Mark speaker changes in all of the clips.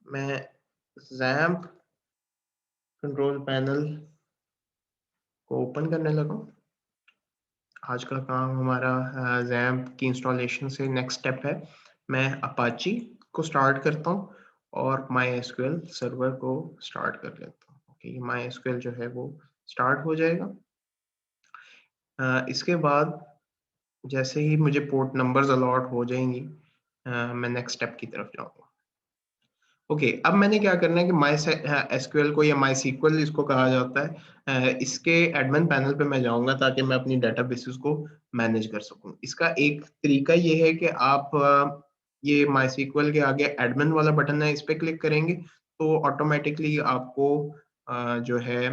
Speaker 1: मैं XAMPP control panel को open करने लगा हूँ। आज का काम हमारा XAMPP की इंस्टॉलेशन से नेक्स्ट स्टेप है। मैं अपाची को स्टार्ट करता हूँ और MySQL सर्वर को स्टार्ट कर लेता हूँ। ओके, MySQL जो है वो स्टार्ट हो जाएगा। इसके बाद जैसे ही मुझे पोर्ट नंबर्स अलॉट हो जाएंगी, मैं नेक्स्ट स्टेप की तरफ जाऊँगा। ओके, अब मैंने क्या करना है कि एसक्यूएल को या माई सीक्वल इसको कहा जाता है, इसके एडमिन पैनल पे मैं जाऊंगा ताकि मैं अपनी डेटाबेसेस को मैनेज कर सकूं। इसका एक तरीका ये है कि आप ये माई सीक्वल के आगे एडमिन वाला बटन है, इस पे क्लिक करेंगे तो ऑटोमेटिकली आपको जो है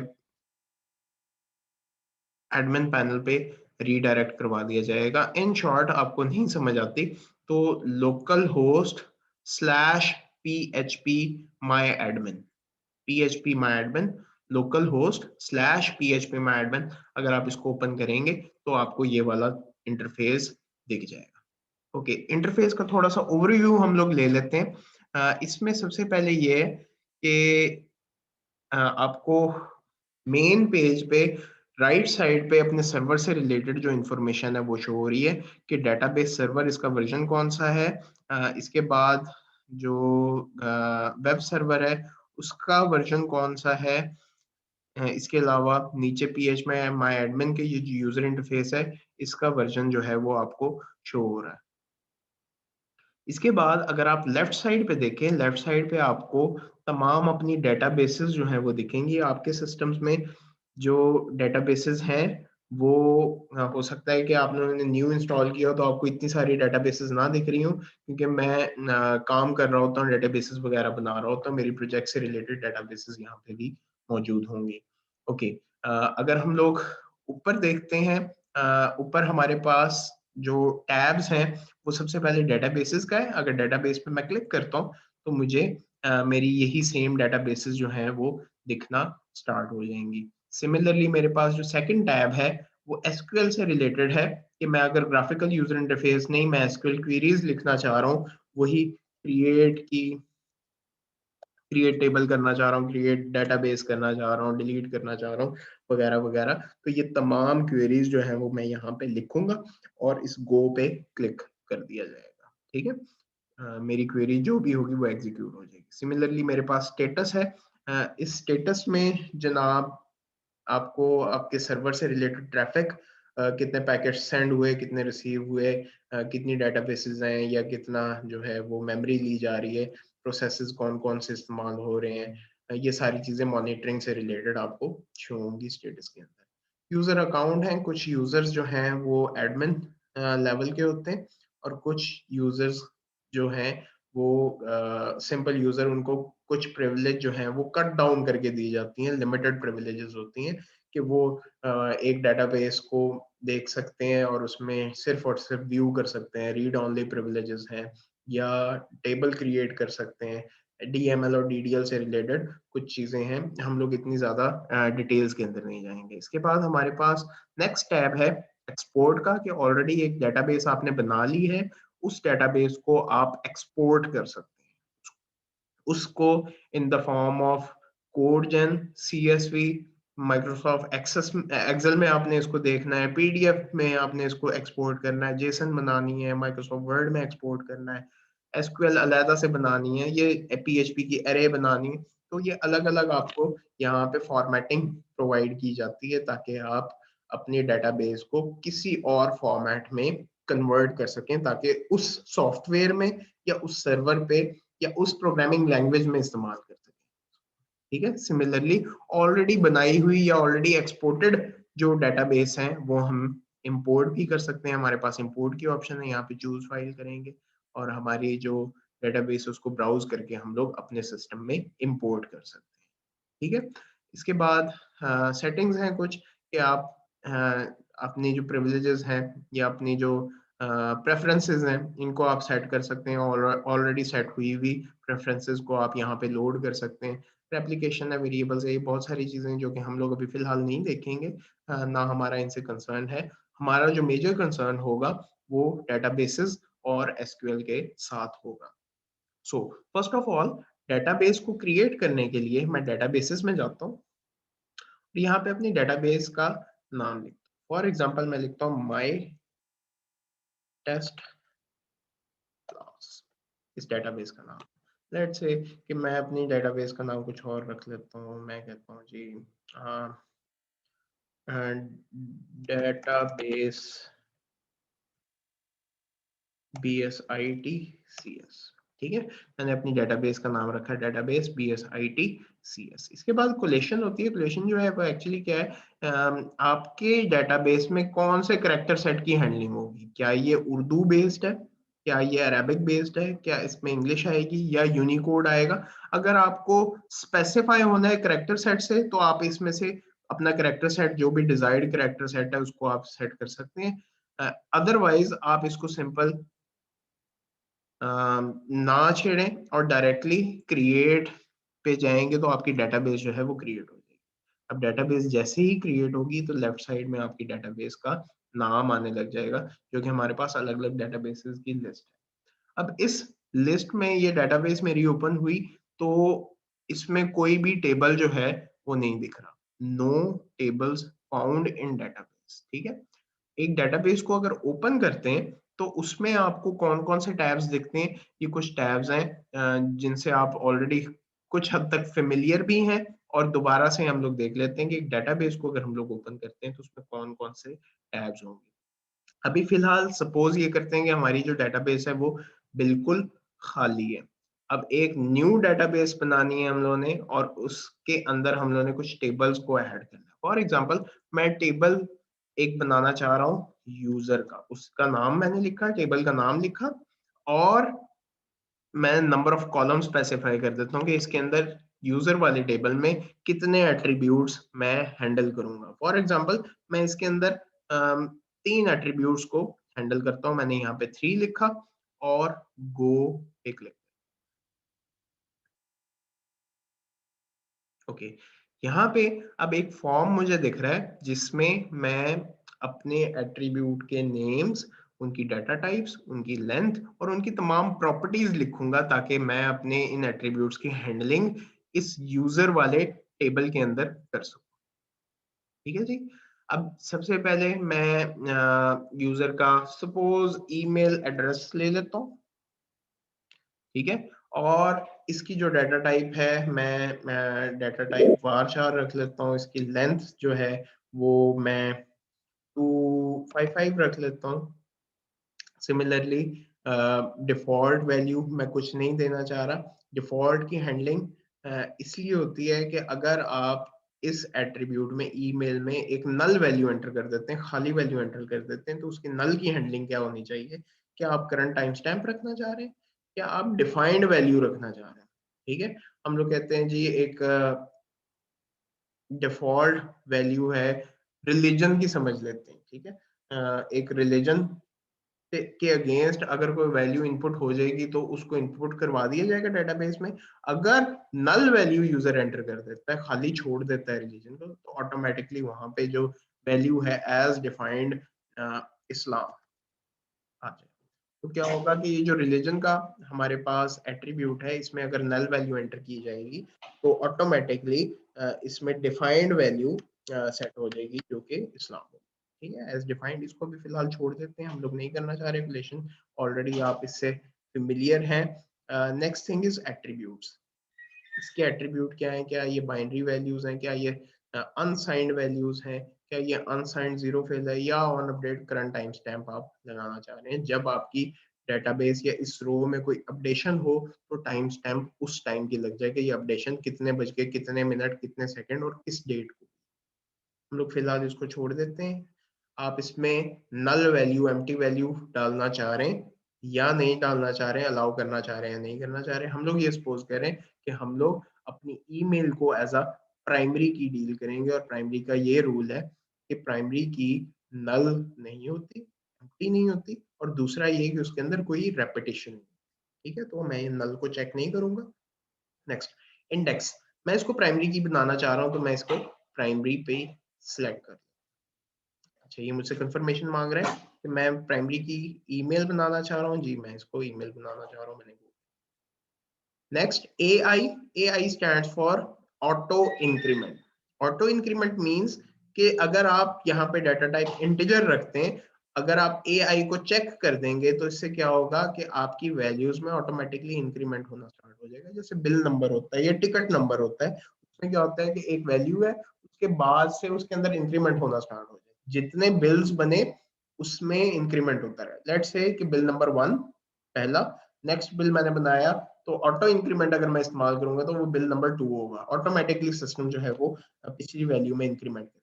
Speaker 1: एडमिन पैनल पे रीडायरेक्ट करवा दिया जाएगा। इन शॉर्ट आपको नहीं समझ आती तो local host slash php my admin php my admin local host slash php my admin, अगर आप इसको ओपन करेंगे तो आपको ये वाला इंटरफेस दिख जाएगा। ओके, इंटरफेस का थोड़ा सा ओवरव्यू हम लोग ले लेते हैं। इसमें सबसे पहले ये है कि आपको मेन पेज पे राइट साइड पे अपने सर्वर से रिलेटेड जो इंफॉर्मेशन है वो शो हो रही है कि डेटाबेस सर्वर इसका वर्जन कौन सा है। इसके बाद जो वेब सर्वर है उसका वर्जन कौन सा है। इसके अलावा नीचे पीएच में माई एडमिन के ये जो यूजर इंटरफेस है इसका वर्जन जो है वो आपको शो हो रहा है। इसके बाद अगर आप लेफ्ट साइड पे देखें, लेफ्ट साइड पे आपको तमाम अपनी डेटाबेसेस जो हैं वो दिखेंगी। आपके सिस्टम्स में जो डेटाबेसेस हैं वो हो सकता है कि आपने न्यू इंस्टॉल किया हो तो आपको इतनी सारी डेटाबेसेस ना दिख रही हो, क्योंकि मैं काम कर रहा होता हूँ, डेटाबेसेस वगैरह बना रहा होता हूँ, मेरी प्रोजेक्ट से रिलेटेड डेटाबेसेस यहाँ पे भी मौजूद होंगी। ओके, अगर हम लोग ऊपर देखते हैं, ऊपर हमारे पास जो टैब्स हैं वो सबसे पहले डेटाबेसेस का है। अगर डेटाबेस पे मैं क्लिक करता हूँ तो मुझे मेरी यही सेम डेटाबेसेस जो हैं वो दिखना स्टार्ट हो जाएंगी। सिमिलरली मेरे पास जो सेकंड टैब है वो एसक्यूएल से रिलेटेड है कि मैं अगर ग्राफिकल यूजर इंटरफेस नहीं, मैं एसक्यूएल क्वेरीज लिखना चाह रहा हूँ, वही क्रिएट टेबल करना चाह रहा हूँ, क्रिएट डेटाबेस करना चाह रहा हूँ, डिलीट करना चाह रहा हूँ, वगैरह वगैरह, तो ये तमाम क्वेरीज जो है वो मैं यहाँ पे लिखूंगा और इस गो पे क्लिक कर दिया जाएगा। ठीक है, मेरी क्वेरी जो भी होगी वो एग्जीक्यूट हो जाएगी। सिमिलरली मेरे पास स्टेटस है। इस स्टेटस में जनाब आपको आपके सर्वर से रिलेटेड ट्रैफिक, कितने पैकेट सेंड हुए, कितने रिसीव हुए, कितनी डेटाबेसेस हैं या कितना जो है वो मेमोरी ली जा रही है, प्रोसेसेस कौन कौन से इस्तेमाल हो रहे हैं, ये सारी चीज़ें मॉनिटरिंग से रिलेटेड आपको शो होंगी स्टेटस के अंदर। यूज़र अकाउंट हैं, कुछ यूज़र्स जो हैं वो एडमिन लेवल के होते हैं और कुछ यूज़र्स जो हैं वो सिंपल यूज़र, उनको कुछ प्रिविलेज जो हैं वो कट डाउन करके दी जाती हैं, लिमिटेड प्रिविलेजेस होती हैं कि वो एक डेटाबेस को देख सकते हैं और उसमें सिर्फ और सिर्फ व्यू कर सकते हैं, रीड ओनली प्रिविलेजेस हैं, या टेबल क्रिएट कर सकते हैं। डीएमएल और डीडीएल से रिलेटेड कुछ चीजें हैं, हम लोग इतनी ज्यादा डिटेल्स के अंदर नहीं जाएंगे। इसके बाद हमारे पास नेक्स्ट टैब है एक्सपोर्ट का, कि ऑलरेडी एक डेटाबेस आपने बना ली है, उस डेटाबेस को आप एक्सपोर्ट कर सकते हैं, उसको in the form of code gen, CSV, Microsoft Access Excel में आपने इसको देखना है, पीडीएफ में आपने इसको एक्सपोर्ट करना है, जेसन बनानी है, माइक्रोसॉफ्ट वर्ड में एक्सपोर्ट करना है, एसक्यूएल अलहदा से बनानी है, ये पीएचपी की एरे बनानी है। तो ये अलग अलग आपको यहाँ पे फॉर्मेटिंग प्रोवाइड की जाती है ताकि आप अपने डेटाबेस को किसी और फॉर्मेट में कन्वर्ट कर सकें, ताकि उस सॉफ्टवेयर में या उस सर्वर पे या उस प्रोग्रामिंग लैंग्वेज में इस्तेमाल कर सकें। ठीक है, सिमिलरली ऑलरेडी बनाई हुई या ऑलरेडी एक्सपोर्टेड जो डेटाबेस हैं वो हम इंपोर्ट भी कर सकते हैं। हमारे पास इंपोर्ट की ऑप्शन है, यहाँ पे चूज फाइल करेंगे और हमारी जो डेटाबेस है उसको ब्राउज करके हम लोग अपने सिस्टम में इंपोर्ट कर सकते हैं। ठीक है, इसके बाद सेटिंग्स हैं कुछ कि आप अपनी जो प्रिविलेजेस हैं या अपनी जो प्रेफरेंसेस हैं इनको आप सेट कर सकते हैं, और ऑलरेडी सेट हुई हुई प्रेफरेंसेस को आप यहाँ पे लोड कर सकते हैं। रेप्लिकेशन है, वेरिएबल्स है, ये बहुत सारी चीजें जो कि हम लोग अभी फिलहाल नहीं देखेंगे, ना हमारा इनसे कंसर्न है। हमारा जो मेजर कंसर्न होगा वो डेटाबेसेस और एसक्यूएल के साथ होगा। So first of all database को क्रिएट करने के लिए मैं डेटाबेसेस में जाता हूँ, यहाँ पे अपनी डेटाबेस का नाम लिखता हूँ। फॉर एग्जांपल मैं लिखता हूँ माय टेस्ट क्लास, इस डेटाबेस का नाम। लेट्स से कि मैं अपनी डेटाबेस का नाम कुछ और रख लेता हूँ, मैं कहता हूँ जी डेटाबेस BSITCS, ठीक है। मैंने अपनी डेटाबेस का नाम रखा है डेटाबेस BSITCS। इसके बाद कोलेशन होती है। कोलेशन जो है वो एक्चुअली क्या है, आपके डेटाबेस में कौन से करेक्टर सेट की हैंडलिंग होगी, क्या ये उर्दू बेस्ड है, क्या ये अरेबिक बेस्ड है, क्या इसमें इंग्लिश आएगी या यूनिकोड आएगा। अगर आपको स्पेसिफाई होना है करेक्टर सेट से तो आप इसमें से अपना करेक्टर सेट, जो भी डिजायर्ड करेक्टर सेट है उसको आप सेट कर सकते हैं। अदरवाइज आप इसको सिंपल ना छेड़ें और डायरेक्टली क्रिएट पे जाएंगे तो आपकी डेटाबेस जो है वो क्रिएट हो जाएगी। अब डेटाबेस जैसे ही क्रिएट होगी तो लेफ्ट साइड में आपकी डेटाबेस का नाम आने लग जाएगा, जो कि हमारे पास अलग अलग डेटाबेसेस की लिस्ट है। अब इस लिस्ट में ये डेटाबेस मेरी ओपन हुई तो इसमें कोई भी टेबल जो है वो नहीं दिख रहा, no tables found in database, ठीक है। एक डेटाबेस को अगर ओपन करते हैं तो उसमें आपको कौन कौन से टैब्स दिखते हैं। ये कुछ टैब्स हैं जिनसे आप ऑलरेडी कुछ हद तक फेमिलियर भी हैं, और दोबारा से हम लोग देख लेते हैं कि एक डेटाबेस को अगर हम लोग ओपन करते हैं तो उसमें कौन कौन से टैब्स होंगे। अभी फिलहाल सपोज ये करते हैं कि हमारी जो डेटाबेस है वो बिल्कुल खाली है। अब एक न्यू डेटाबेस बनानी है हम लोगों ने, और उसके अंदर हम लोगों ने कुछ टेबल्स को ऐड करना है। फॉर एग्जांपल मैं टेबल एक बनाना चाह रहा हूँ यूजर का, उसका नाम मैंने लिखा, टेबल का नाम लिखा, और मैं नंबर ऑफ कॉलम स्पेसिफाई कर देता हूँ कि इसके अंदर यूजर वाले टेबल में कितने एट्रीब्यूट्स मैं हैंडल करूंगा। फॉर एग्जांपल मैं इसके अंदर 3 एट्रीब्यूट्स को हैंडल करता हूँ। मैंने यहाँ पे 3 लिखा और गो पे क्लिक। ओके, यहाँ पे अब एक फॉर्म मुझे दिख रहा है जिसमें मैं अपने एट्रीब्यूट के नेम्स, उनकी डाटा टाइप्स, उनकी लेंथ और उनकी तमाम प्रॉपर्टीज लिखूंगा, ताकि मैं अपने इन एट्रीब्यूट्स की हैंडलिंग इस यूजर वाले टेबल के अंदर कर सकूं। ठीक है जी। अब सबसे पहले मैं यूजर का सपोज ईमेल एड्रेस ले लेता हूँ, ठीक है। और इसकी जो डाटा टाइप है मैं डाटा टाइप varchar रख लेता हूँ। इसकी लेंथ जो है वो मैं 255 रख लेता हूँ। सिमिलरली डिफॉल्ट वैल्यू मैं कुछ नहीं देना चाह रहा। डिफॉल्ट की हैंडलिंग इसलिए होती है कि अगर आप इस एट्रीब्यूट में ईमेल में एक नल वैल्यू एंटर कर देते हैं, खाली वैल्यू एंटर कर देते हैं, तो उसकी नल की हैंडलिंग क्या होनी चाहिए। क्या आप करंट टाइम स्टैम्प रखना चाह रहे हैं, क्या आप डिफाइंड वैल्यू रखना चाह रहे हैं। ठीक है, हम लोग कहते हैं जी एक डिफॉल्ट वैल्यू है रिलीजन की, समझ लेते हैं, ठीक है। एक रिलीजन के अगेंस्ट अगर कोई वैल्यू इनपुट हो जाएगी तो उसको इनपुट करवा दिया जाएगा डेटाबेस में। अगर नल वैल्यू यूजर एंटर कर देता है, खाली छोड़ देता है रिलीजन को, तो ऑटोमेटिकली वहां पे जो वैल्यू है एज डिफाइंड इस्लाम आ जाए। तो क्या होगा कि ये जो रिलीजन का हमारे पास एट्रीब्यूट है, इसमें अगर नल वैल्यू एंटर की जाएगी तो ऑटोमेटिकली इसमें डिफाइंड वैल्यू सेट हो जाएगी जो कि इस्लाम होगी। ठीक है, एज डिफाइंड इसको भी फिलहाल छोड़ देते हैं, हम लोग नहीं करना चाह रहे रिलेशन, ऑलरेडी आप इससे फेमिलियर हैं। Next thing is attributes. इसके एट्रीब्यूट क्या है, क्या ये बाइनरी वैल्यूज हैं, क्या ये अनसाइंड वैल्यूज हैं, क्या ये अनसाइंड जीरो फेज है, या on update current time stamp आप लगाना चाह रहे हैं। जब आपकी डेटाबेस या इस रो में कोई अपडेशन हो तो टाइम स्टैम्प उस टाइम की लग जाएगा, ये अपडेशन कितने बज के कितने मिनट कितने सेकंड और किस डेट को। हम लोग फिलहाल इसको छोड़ देते हैं। आप इसमें नल वैल्यू एम्प्टी वैल्यू डालना चाह रहे हैं या नहीं डालना चाह रहे हैं, अलाउ करना चाह रहे हैं नहीं करना चाह रहे हैं। हम लोग ये सपोज करें कि हम लोग अपनी ईमेल को एज अ प्राइमरी की डील करेंगे, और प्राइमरी का ये रूल है कि प्राइमरी की नल नहीं होती, एम्प्टी नहीं होती, और दूसरा ये कि उसके अंदर कोई रेपिटेशन नहीं। ठीक है, तो मैं नल को चेक नहीं करूंगा। Next, index. मैं इसको प्राइमरी की बनाना चाह रहा हूँ तो मैं इसको प्राइमरी पे सिलेक्ट कर। अच्छा, ये मुझसे कंफर्मेशन मांग रहा है कि मैं प्राइमरी की ईमेल बनाना चाह रहा हूँ। जी मैं इसको ईमेल बनाना चाह रहा हूँ, मैंने next AI stands for auto increment. Auto increment means कि अगर आप यहाँ पे डाटा टाइप इंटीजर रखते हैं, अगर आप AI को चेक कर देंगे तो इससे क्या होगा कि आपकी वैल्यूज में ऑटोमेटिकली इंक्रीमेंट होना स्टार्ट हो जाएगा। जैसे बिल नंबर होता है या टिकट नंबर होता है, उसमें क्या होता है कि एक वैल्यू है, उसके बाद से उसके अंदर इंक्रीमेंट होना स्टार्ट हो जाए, जितने बिल्स बने उसमें इंक्रीमेंट होता रहे। लेट्स से कि बिल नंबर 1 पहला, नेक्स्ट बिल मैंने बनाया, तो ऑटो इंक्रीमेंट अगर मैं इस्तेमाल करूंगा तो वो बिल नंबर 2 होगा। ऑटोमेटिकली सिस्टम जो है वो पिछली वैल्यू में इंक्रीमेंट करेगा।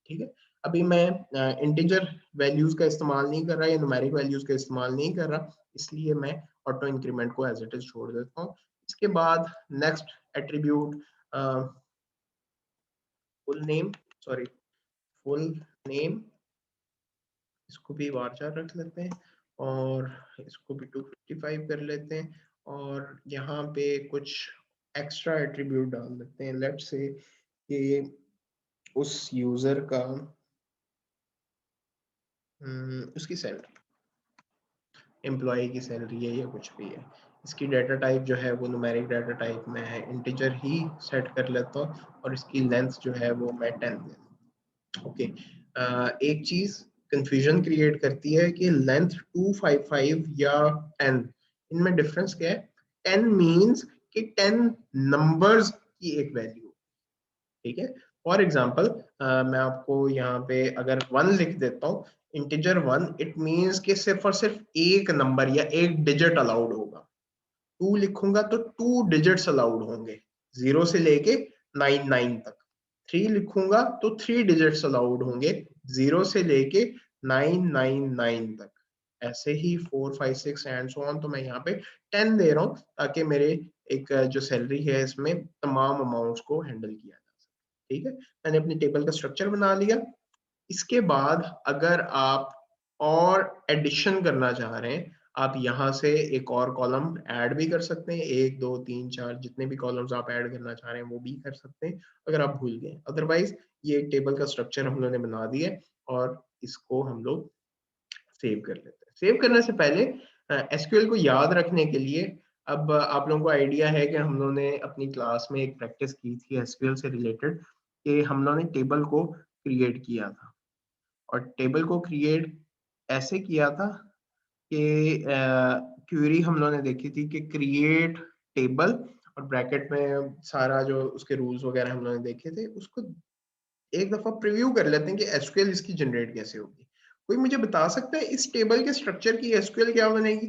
Speaker 1: ठीक है, अभी मैं इंटीजर वैल्यूज का इस्तेमाल नहीं कर रहा या न्यूमेरिक वैल्यूज का इस्तेमाल नहीं कर रहा, इसलिए मैं ऑटो इंक्रीमेंट को एज इट इज छोड़ देता हूँ। इसके बाद next attribute full name, sorry full name, इसको भी वारचार रख लेते हैं और इसको भी 255 कर लेते हैं, और यहाँ पे कुछ एक्स्ट्रा एट्रीब्यूट डाल देते हैं। लेट्स से कि उस यूजर का उसकी सैलरी, एम्प्लॉय की सैलरी है या कुछ भी है, इसकी डाटा टाइप जो है वो न्यूमेरिक डाटा टाइप में है, इंटीजर ही सेट कर लेता हूँ, और इसकी लेंथ जो है वो मैं 10 दे देता हूँ। ओके, एक चीज कंफ्यूजन क्रिएट करती है कि लेंथ 255 या 10, इनमें डिफरेंस क्या है? 10 मींस कि 10 नंबर्स की एक वैल्यू। ठीक है, फॉर एग्जांपल मैं आपको यहाँ पे अगर 1 लिख देता हूँ, इंटीजर 1, इट मींस कि सिर्फ और सिर्फ एक नंबर या एक डिजिट अलाउड होगा। 2 लिखूंगा तो 2 डिजिट्स अलाउड होंगे, 0 से लेके 99 तक। 3 लिखूंगा तो 3 डिजिट्स अलाउड होंगे, 0 से लेके 999 तक। ऐसे ही 4 5 6 एंड सो ऑन। तो मैं यहाँ पे 10 दे रहा हूँ ताकि मेरे एक जो सैलरी है इसमें तमाम अमाउंट्स को हैंडल किया जा सके। ठीक है, मैंने अपनी टेबल का स्ट्रक्चर बना लिया। इसके बाद अगर आप और एडिशन करना चाह रहे हैं, आप यहाँ से एक और कॉलम ऐड भी कर सकते हैं, 1 2 3 4 जितने भी कॉलम्स आप ऐड करना चाह रहे हैं वो भी कर सकते हैं अगर आप भूल गए। अदरवाइज ये टेबल का स्ट्रक्चर हम लोगों ने बना दिया है और इसको हम लोग सेव कर लेते हैं। सेव करने से पहले एसक्यूएल को याद रखने के लिए, अब आप लोगों को आइडिया है कि हम लोगों ने अपनी क्लास में एक प्रैक्टिस की थी एसक्यूएल से रिलेटेड, कि हम लोगों ने टेबल को क्रिएट किया था, और टेबल को क्रिएट ऐसे किया था कि क्वेरी हम लोगों ने देखी थी कि क्रिएट टेबल, और ब्रैकेट में सारा जो उसके रूल्स वगैरह हम लोगों ने देखे थे, उसको एक दफा प्रीव्यू कर लेते हैं कि एसक्यूएल इसकी जनरेट कैसे होगी। कोई मुझे बता सकता है इस टेबल के स्ट्रक्चर की एसक्यूएल क्या बनेगी?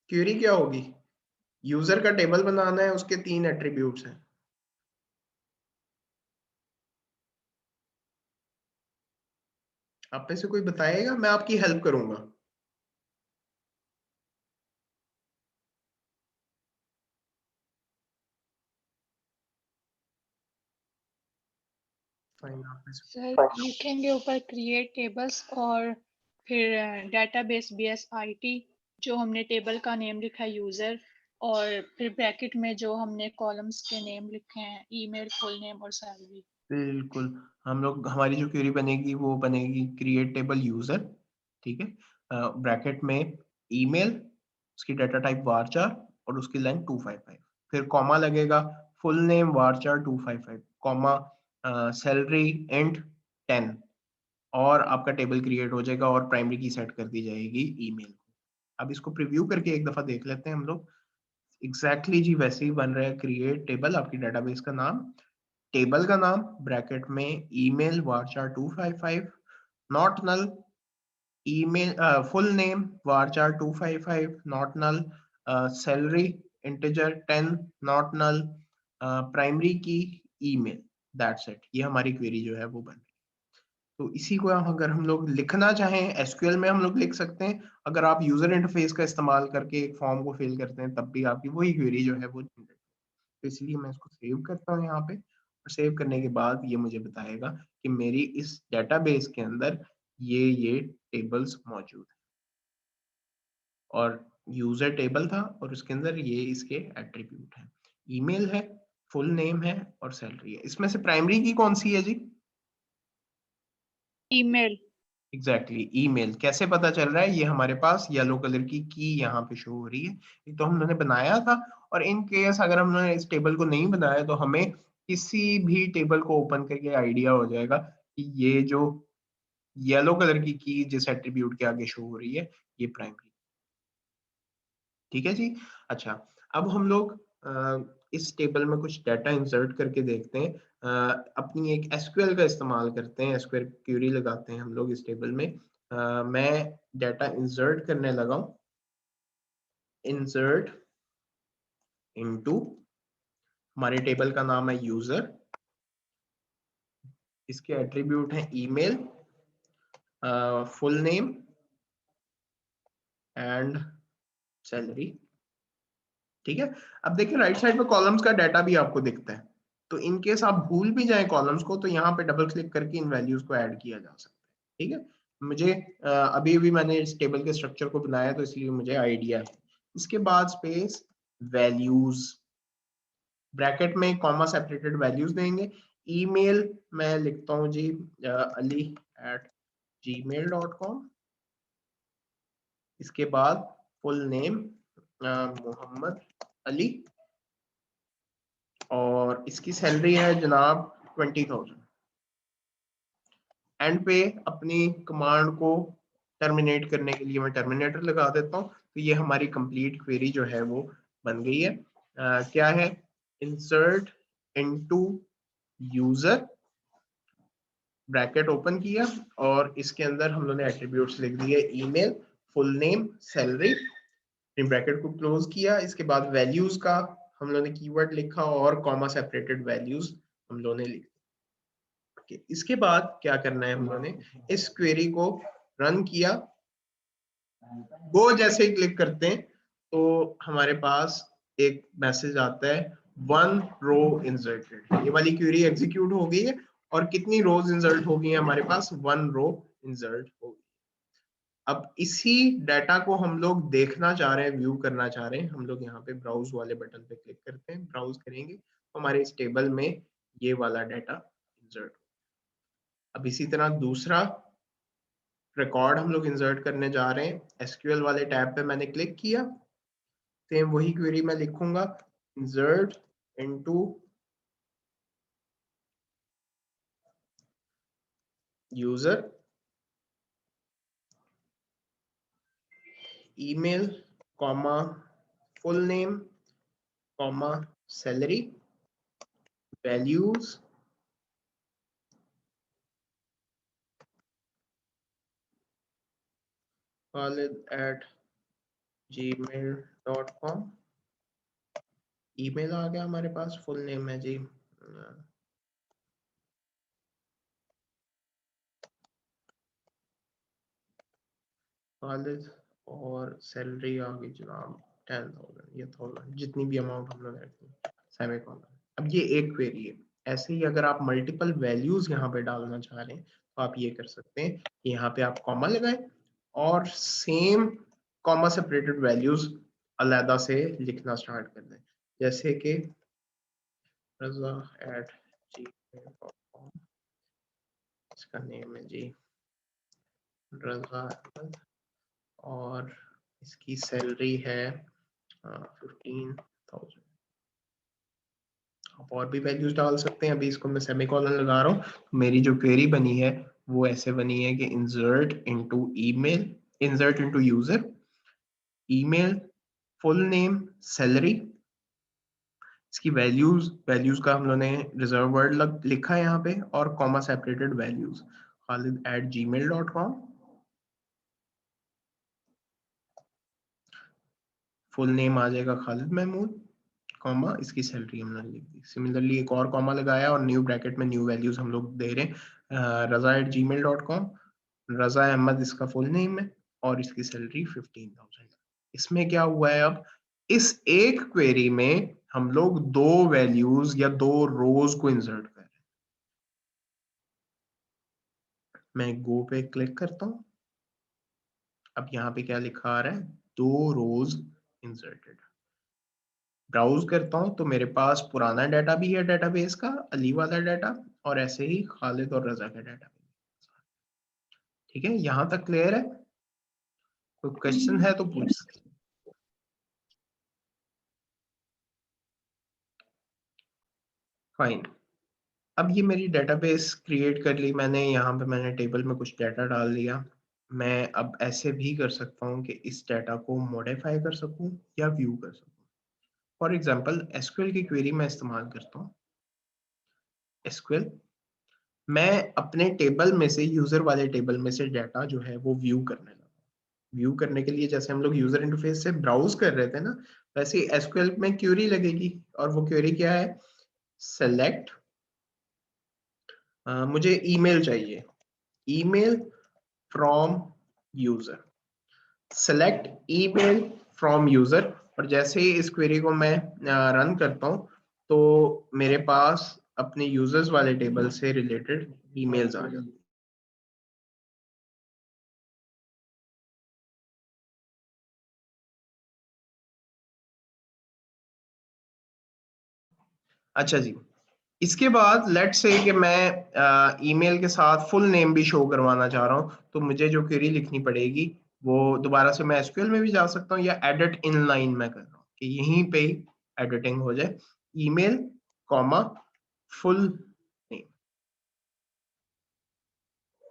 Speaker 1: क्वेरी क्या होगी? यूजर का टेबल बनाना है, उसके 3 एट्रीब्यूट्स हैं। आप में से कोई बताएगा? मैं आपकी हेल्प करूंगा। फाइन, आप में से
Speaker 2: सर लिखेंगे ऊपर क्रिएट टेबल्स और फिर डेटाबेस BSIT, जो हमने टेबल का नेम लिखा है यूजर, और फिर ब्रैकेट में जो हमने कॉलम्स के नेम लिखे हैं, ईमेल, फुल नेम और सैलरी।
Speaker 1: बिल्कुल, हम लोग हमारी जो क्वेरी बनेगी वो बनेगी क्रिएट टेबल यूजर। ठीक है, ब्रैकेट में ईमेल, उसकी डाटा टाइप वारचार और उसकी लेंथ 255, फिर कॉमा लगेगा, full name varchar 255, comma salary int 10, और आपका टेबल क्रिएट हो जाएगा और प्राइमरी की सेट कर दी जाएगी ईमेल। अब इसको प्रीव्यू करके एक दफा देख लेते हैं हम लोग। एग्जैक्टली जी वैसे ही बन रहा है क्रिएट टेबल, आपकी डेटाबेस का नाम, टेबल का नाम, ब्रैकेट में email varchar 255, not null, email full name varchar 255 not null, salary integer 10 not null, primary key email, that's it. ये हमारी क्वेरी जो है वो बन रही है। तो इसी को अगर हम लोग लिखना चाहें एसक्यूएल में हम लोग लिख सकते हैं। अगर आप यूजर इंटरफेस का इस्तेमाल करके एक फॉर्म को फिल करते हैं तब भी आपकी वही क्वेरी जो है वो जनरेट। तो इसलिए मैं इसको सेव करता हूँ यहाँ पे, और सेव करने के बाद ये मुझे बताएगा कि मेरी इस डेटाबेस के अंदर ये टेबल्स मौजूद हैं, और यूजर टेबल था और उसके अंदर ये इसके एट्रीब्यूट हैं, ईमेल है, फुल नेम है और सैलरी है। इसमें से प्राइमरी की कौन सी है जी?
Speaker 2: ईमेल।
Speaker 1: एग्जैक्टली ईमेल कैसे पता चल रहा है, ये हमारे पास येलो कलर की यहाँ पे शो हो रही है, ये तो हमने बनाया था। और इन केस अगर हमने इस टेबल को नहीं बनाया तो हमें किसी भी टेबल को ओपन करके आइडिया हो जाएगा कि ये जो येलो कलर की जिस एट्रीब्यूट के आगे शो हो रही है ये प्राइमरी। ठीक है जी। अच्छा, अब हम लोग इस टेबल में कुछ डाटा इंसर्ट करके देखते हैं। अपनी एक एसक्यूएल का इस्तेमाल करते हैं, एसक्यूएल क्यूरी लगाते हैं हम लोग इस टेबल में। मैं डाटा इंसर्ट करने लगा हूं। इंसर्ट इनटू, हमारे टेबल का नाम है यूजर, इसके एट्रीब्यूट हैं email, full name and salary. ठीक है। अब देखिए राइट साइड पे कॉलम्स का डाटा भी आपको दिखता है, तो इन केस आप भूल भी जाएं कॉलम्स को तो यहाँ पे डबल क्लिक करके इन वैल्यूज को ऐड किया जा सकता है। ठीक है। मुझे अभी अभी मैंने इस टेबल के स्ट्रक्चर को बनाया तो इसलिए मुझे आइडिया है। इसके बाद स्पेस वैल्यूज, ब्रैकेट में कॉमा सेपरेटेड वैल्यूज देंगे। ईमेल मैं लिखता हूँ जी ali@gmail.com। इसके बाद फुल नेम मोहम्मद अली, और इसकी सैलरी है जनाब 20,000। एंड पे अपनी कमांड को टर्मिनेट करने के लिए मैं टर्मिनेटर लगा देता हूँ, तो ये हमारी कंप्लीट क्वेरी जो है वो बन गई है। क्या है, insert into user, bracket open किया और इसके अंदर हम लोगों ने एट्रीब्यूट्स लिख दिए email, full name, salary, bracket को क्लोज किया। इसके बाद वैल्यूज का हम लोगों ने कीवर्ड लिखा और कॉमा सेपरेटेड वैल्यूज हम लोगों ने लिखी। इसके बाद क्या करना है, हम लोगों ने इस क्वेरी को रन किया। वो जैसे ही क्लिक करते हैं तो हमारे पास एक मैसेज आता है 1 रो इंसर्टेड। ये वाली क्वेरी एग्जीक्यूट हो गई है और कितनी रोज इंसर्ट हो गई है हमारे पास, 1 रो इंसर्ट हो गई। अब इसी डाटा को हम लोग देखना चाह रहे हैं, व्यू करना चाह रहे हैं, हम लोग यहाँ पे ब्राउज वाले बटन पे क्लिक करते हैं, ब्राउज करेंगे तो हमारे इस टेबल में ये वाला डाटा इंसर्ट। अब इसी तरह दूसरा रिकॉर्ड हम लोग इंसर्ट करने जा रहे हैं। एसक्यूएल वाले टैब पे मैंने क्लिक किया, सेम वही क्वेरी मैं लिखूंगा, insert into user, email, comma full name, comma salary, values, khalid@gmail.com। Email आ गया हमारे पास, फुल नेम है जी खालिद, और सैलरी आ गई जनाब 10,000 या 1000, जितनी भी अमाउंट हम लोग रखते हैं, सेमीकोलन। अब ये एक क्वेरी है। ऐसे ही अगर आप मल्टीपल वैल्यूज यहाँ पे डालना चाह रहे हैं तो आप ये कर सकते हैं कि यहाँ पे आप कॉमा लगाएं और सेम कॉमा सेपरेटेड वैल्यूज अलहदा से लिखना स्टार्ट कर दें, जैसे कि रजा@gmail.com, इसका नेम है जी रजा अहमद, और इसकी सैलरी है 15,000। आप और भी वैल्यूज डाल सकते हैं। अभी इसको मैं सेमीकोलन लगा रहा हूँ, मेरी जो क्वेरी बनी है वो ऐसे बनी है कि insert into email, insert into user, email, full name, salary, इसकी वैल्यूज, वैल्यूज का हम लोगों ने रिजर्व वर्ड लिखा है यहाँ पे, और comma separated values khalid@gmail.com, full name आ जाएगा खालिद महमूद, कॉमा इसकी सैलरी हमने लिख दी। सिमिलरली एक और कॉमा लगाया और न्यू ब्रैकेट में न्यू वैल्यूज हम लोग दे रहे हैं रजा@gmail.com, रजा अहमद इसका फुल नेम है और इसकी सैलरी 15,000। इसमें क्या हुआ है, अब इस एक क्वेरी में हम लोग दो वैल्यूज या दो रोज को इंसर्ट कर रहे हैं। मैं गो पे क्लिक करता हूं, अब यहाँ पे क्या लिखा आ रहा है, दो रोज इंसर्टेड। ब्राउज करता हूं तो मेरे पास पुराना डाटा भी है डेटाबेस का, अली वाला डाटा, और ऐसे ही खालिद और रजा का डाटा भी। ठीक है, यहाँ तक क्लियर है? कोई क्वेश्चन है तो पूछ सकते हैं। फाइन, अब ये मेरी डेटाबेस क्रिएट कर ली मैंने, यहाँ पे मैंने टेबल में कुछ डाटा डाल दिया। मैं अब ऐसे भी कर सकता हूँ कि इस डाटा को मॉडिफाई कर सकूँ या व्यू कर सकूँ। फॉर एग्जांपल एसक्यूएल की क्वेरी मैं इस्तेमाल करता हूँ। एसक्यूएल, मैं अपने टेबल में से, यूजर वाले टेबल में से डाटा जो है वो व्यू करने लगा। व्यू करने के लिए जैसे हम लोग यूजर इंटरफेस से ब्राउज कर रहे थे ना, वैसे एसक्यूएल में क्वेरी लगेगी। और वो क्वेरी क्या है? सेलेक्ट, मुझे ईमेल चाहिए, email from user, select email from user. और जैसे ही इस क्वेरी को मैं रन करता हूँ तो मेरे पास अपने यूजर्स वाले टेबल से रिलेटेड ईमेल्स आ जाते हैं। अच्छा जी, इसके बाद लेट्स से कि मैं ईमेल के साथ फुल नेम भी शो करवाना चाह रहा हूँ, तो मुझे जो क्वेरी लिखनी पड़ेगी वो दोबारा से मैं एसक्यूएल में भी जा सकता हूँ या एडिट इन लाइन में कर रहा हूँ कि यहीं पे ही एडिटिंग हो जाए। ईमेल कॉमा फुल नेम,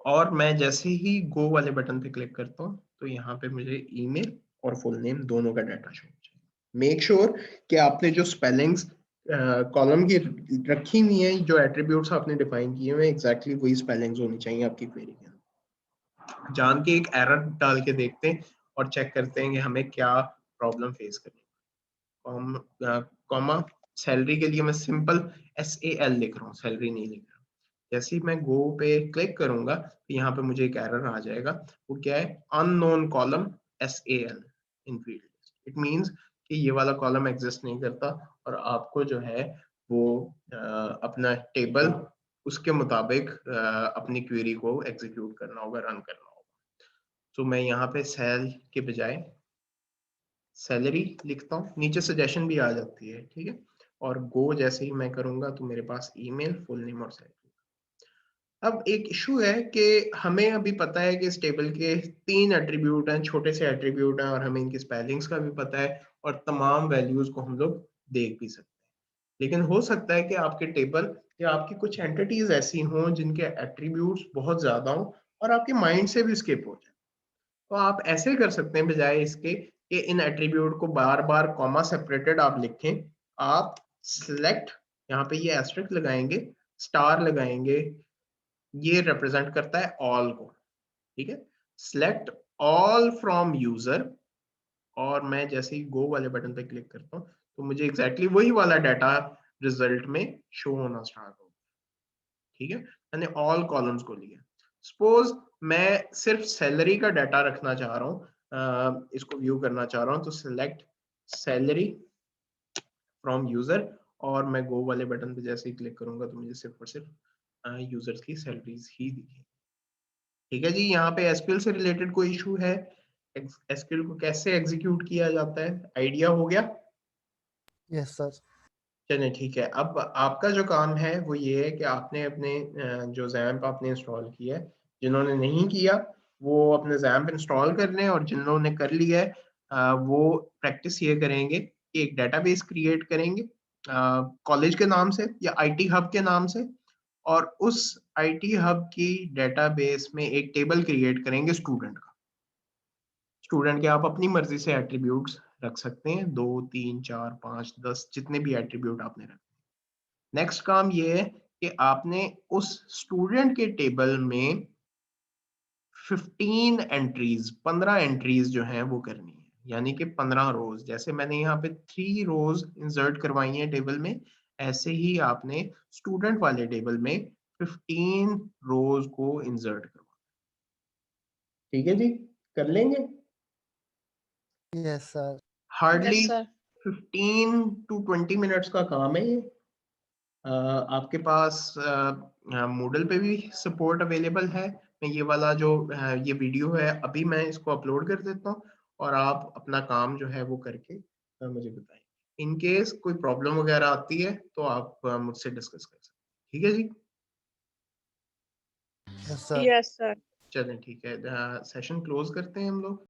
Speaker 1: और मैं जैसे ही गो वाले बटन पे क्लिक करता हूँ तो यहाँ पे मुझे ईमेल और फुल नेम दोनों का डाटा शो हो जाएगा। मेक श्योर कि आपने जो स्पेलिंग्स कॉलम की रखी हुई है, जो एट्रीब्यूट्स आपने डिफाइन किए हुए हैं, एग्जैक्टली वही स्पेलिंग्स होनी चाहिए आपकी क्वेरी के अंदर। जान के एक एरर डाल के देखते हैं और चेक करते हैं कि हमें क्या प्रॉब्लम फेस करनी है। कॉमा, सैलरी के लिए मैं सिंपल SAL लिख रहा हूँ, सैलरी नहीं लिख रहा। जैसे ही मैं गो पे क्लिक करूंगा तो यहाँ पे मुझे एक एरर आ जाएगा। वो क्या है? Unknown column SAL in field list. It means कि ये वाला कॉलम एग्जिस्ट नहीं करता और आपको जो है वो अपना टेबल उसके मुताबिक अपनी क्वेरी को एग्जीक्यूट करना होगा, रन करना होगा। तो मैं यहाँ पे सेल के बजाय सैलरी लिखता हूँ, नीचे सजेशन भी आ जाती है, ठीक है। और गो जैसे ही मैं करूंगा तो मेरे पास ईमेल, फुल नेम और सैलरी। अब एक इशू है कि हमें अभी पता है कि इस टेबल के 3 एट्रीब्यूट हैं, छोटे से एट्रीब्यूट हैं, और हमें इनकी स्पेलिंग्स का भी पता है और तमाम वैल्यूज को हम लोग देख भी सकते हैं। लेकिन हो सकता है कि आपके टेबल या आपकी कुछ एंटिटीज ऐसी हों जिनके एट्रीब्यूट्स बहुत ज्यादा हों और आपके माइंड से भी स्किप हो जाए। तो आप ऐसे कर सकते हैं, बजाय इसके कि इन एट्रीब्यूट को बार बार कॉमा सेपरेटेड आप लिखें, आप सिलेक्ट, यहाँ पे ये एस्ट्रिक लगाएंगे, स्टार लगाएंगे, ये रिप्रेजेंट करता है ऑल को, ठीक है। सिलेक्ट ऑल फ्रॉम यूजर, और मैं जैसे ही गो वाले बटन पे क्लिक करता हूँ तो मुझे एग्जैक्टली वही वाला डाटा रिजल्ट में शो होना स्टार्ट हो, ठीक है। मैंने ऑल कॉलम्स को लिया। सपोज मैं सिर्फ सैलरी का डाटा रखना चाह रहा हूँ, इसको व्यू करना चाह रहा हूँ, तो सिलेक्ट सैलरी फ्रॉम यूजर, और मैं गो वाले बटन पे जैसे ही क्लिक करूंगा तो मुझे सिर्फ और सिर्फ यूजर्स की सैलरीज ही दिखेगी। ठीक है जी, यहाँ पे एसक्यूएल से रिलेटेड कोई इशू है? एसक्यूएल को कैसे एग्जीक्यूट किया जाता है, आइडिया हो गया?
Speaker 3: Yes sir.
Speaker 1: चलिए ठीक है, अब आपका जो काम है वो ये है कि आपने अपने जो जैम्प आपने इंस्टॉल किया है, जिन्होंने नहीं किया वो अपने जैम्प इंस्टॉल कर लें, और जिन्होंने कर लिया है वो प्रैक्टिस ये करेंगे कि एक डेटाबेस क्रिएट करेंगे कॉलेज के नाम से या आईटी हब के नाम से, और उस आईटी हब की डेटाबेस में एक टेबल क्रिएट करेंगे स्टूडेंट का। स्टूडेंट के आप अपनी मर्जी से एट्रीब्यूट्स रख सकते हैं, 2 3 4 5 10 जितने भी एट्रीब्यूट आपने रखे। नेक्स्ट काम ये है कि आपने उस स्टूडेंट के टेबल में 15 एंट्रीज जो हैं वो करनी है, यानी कि 15 रोज। जैसे मैंने यहाँ पे 3 रोज इंसर्ट करवाई हैं टेबल में, ऐसे ही आपने स्टूडेंट वाले टेबल में 15 रोज को इंसर्ट करवाना। ठीक है जी, कर लेंगे।
Speaker 3: Yes sir.
Speaker 1: Hardly
Speaker 2: yes sir.
Speaker 1: 15 to 20 minutes का काम है ये। आपके पास मूडल पे भी सपोर्ट अवेलेबल है। मैं ये वाला जो ये वीडियो है अभी मैं इसको अपलोड कर देता हूँ, और आप अपना काम जो है वो करके मुझे बताएं। इन केस कोई प्रॉब्लम वगैरह आती है तो आप मुझसे डिस्कस कर सकते हैं, ठीक है जी।
Speaker 3: Yes sir.
Speaker 2: Yes sir.
Speaker 1: चलें ठीक है, सेशन क्लोज करते हैं हम लोग।